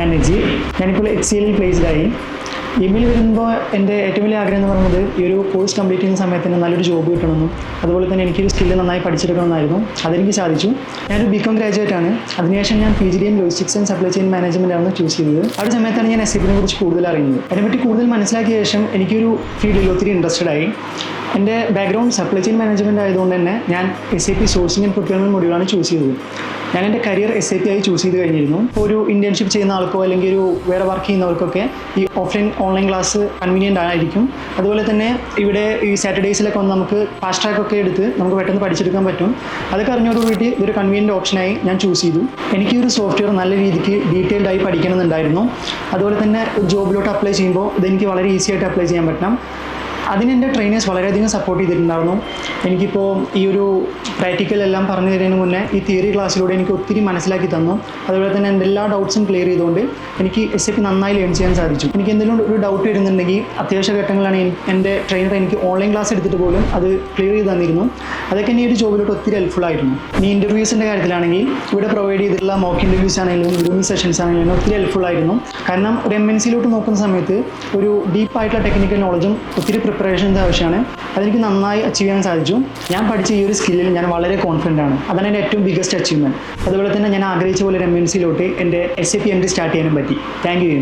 ഞാൻ നജി. ഞാനിപ്പോൾ HCL പ്ലേസ്ഡായി. Email വരുമ്പോൾ എൻ്റെ ഏറ്റവും വലിയ ആഗ്രഹം എന്ന് പറയുന്നത് ഈ ഒരു കോഴ്സ് കംപ്ലീറ്റ് ചെയ്യുന്ന സമയത്ത് തന്നെ നല്ലൊരു ജോബ് കിട്ടണമെന്നും അതുപോലെ തന്നെ എനിക്കൊരു സ്കില്ല് നന്നായി പഠിച്ചെടുക്കണമെന്നായിരുന്നു. അതെനിക്ക് സാധിച്ചു. ഞാനൊരു BCom ഗ്രാജുവേറ്റ് ആണ്. അതിനുശേഷം ഞാൻ PGDM logistics and supply chain management ആണ് ചൂസ് ചെയ്തത്. ആ ഒരു സമയത്താണ് ഞാൻ SAP കുറിച്ച് കൂടുതൽ അറിയുന്നത്. അതിനെപ്പറ്റി കൂടുതൽ മനസ്സിലാക്കിയ ശേഷം എനിക്കൊരു ഫീൽഡിൽ ഒത്തിരി ഇൻട്രസ്റ്റഡ് ആയി. എൻ്റെ ബാക്ക്ഗ്രൗണ്ട് സപ്ലൈ ചെയിൻ മാനേജ്മെൻറ്റ് ആയതുകൊണ്ട് തന്നെ ഞാൻ SAP സോഴ്സിംഗ് ആൻഡ് പ്രൊക്യൂർമെൻറ്റ് മൊഡ്യൂളാണ് ചൂസ് ചെയ്തത്. ഞാൻ എൻ്റെ കരിയർ SAP ആയി ചൂസ് ചെയ്ത് കഴിഞ്ഞിരുന്നു. ഇപ്പോൾ ഒരു ഇൻറ്റേൺഷിപ്പ് ചെയ്യുന്ന ആൾക്കോ അല്ലെങ്കിൽ ഒരു വേറെ വർക്ക് ചെയ്യുന്നവർക്കൊക്കെ ഈ ഓൺലൈൻ ക്ലാസ് കൺവീനിയൻ്റ് ആയിരിക്കും. അതുപോലെ തന്നെ ഇവിടെ ഈ സാറ്റർഡേയ്സിലൊക്കെ വന്ന് നമുക്ക് ഫാസ്റ്റ് ട്രാക്ക് ഒക്കെ എടുത്ത് നമുക്ക് പെട്ടെന്ന് പഠിച്ചെടുക്കാൻ പറ്റും. അതൊക്കെ അറിഞ്ഞോടുകൂടി ഇതൊരു കൺവീനിയൻ്റ് ഓപ്ഷനായി ഞാൻ ചൂസ് ചെയ്തു. എനിക്ക് ഒരു സോഫ്റ്റ്വെയർ നല്ല രീതിക്ക് ഡീറ്റെയിൽഡ് ആയി പഠിക്കണമെന്നുണ്ടായിരുന്നു. അതുപോലെ തന്നെ ജോബിലോട്ട് അപ്ലൈ ചെയ്യുമ്പോൾ ഇതെനിക്ക് വളരെ ഈസി ആയിട്ട് അപ്ലൈ ചെയ്യാൻ പറ്റണം. അതിനെൻ്റെ ട്രെയിനേഴ്സ് വളരെയധികം സപ്പോർട്ട് ചെയ്തിട്ടുണ്ടായിരുന്നു. എനിക്കിപ്പോൾ ഈ ഒരു പ്രാക്ടിക്കൽ എല്ലാം പറഞ്ഞു തരുന്നതിന് മുന്നേ ഈ തിയറി ക്ലാസ്സിലൂടെ എനിക്ക് ഒത്തിരി മനസ്സിലാക്കി തന്നു. അതുപോലെ തന്നെ എൻ്റെ എല്ലാ ഡൗട്ട്സും ക്ലിയർ ചെയ്തുകൊണ്ട് എനിക്ക് SAP നന്നായി ലേൺ ചെയ്യാൻ സാധിച്ചു. എനിക്ക് എന്തെങ്കിലും ഒരു ഡൗട്ട് വരുന്നുണ്ടെങ്കിൽ അത്യാവശ്യ ഘട്ടങ്ങളാണ് എൻ്റെ ട്രെയിനർ എനിക്ക് ഓൺലൈൻ ക്ലാസ് എടുത്തിട്ട് പോലും അത് ക്ലിയർ ചെയ്ത് തന്നിരുന്നു. അതൊക്കെ എൻ്റെ ഈ ഒരു ജോബിലോട്ട് ഒത്തിരി ഹെൽപ്ഫുൾ ആയിരുന്നു. ഇനി ഇൻ്റർവ്യൂസിൻ്റെ കാര്യത്തിലാണെങ്കിൽ ഇവിടെ പ്രൊവൈഡ് ചെയ്തിട്ടുള്ള മോക്ക് ഇൻ്റർവ്യൂസ് ആണെങ്കിലും ഗ്രൂമിംഗ് സെഷൻസ് ആണെങ്കിലും ഒത്തിരി ഹെൽപ്ഫുൾ ആയിരുന്നു. കാരണം ഒരു MNCയിലോട്ട് നോക്കുന്ന സമയത്ത് ഒരു ഡീപ്പായിട്ടുള്ള ടെക്നിക്കൽ നോളജും ഒത്തിരി പ്രിപ്പറേഷൻസ് ആവശ്യമാണ്. അതെനിക്ക് നന്നായി അച്ചീവ് ചെയ്യാൻ സാധിച്ചു. ഞാൻ പഠിച്ച ഈ ഒരു സ്കില്ലിൽ ഞാൻ വളരെ കോൺഫിഡൻ്റ് ആണ്. അതാണ് എൻ്റെ ഏറ്റവും ബിഗ്ഗസ്റ്റ് അച്ചീവ്മെൻറ്റ്. അതുപോലെ തന്നെ ഞാൻ ആഗ്രഹിച്ച പോലെ ഒരു MNCയിലോട്ട് എൻ്റെ SAP എൻട്രി സ്റ്റാർട്ട് ചെയ്യാനും പറ്റി. Thank you.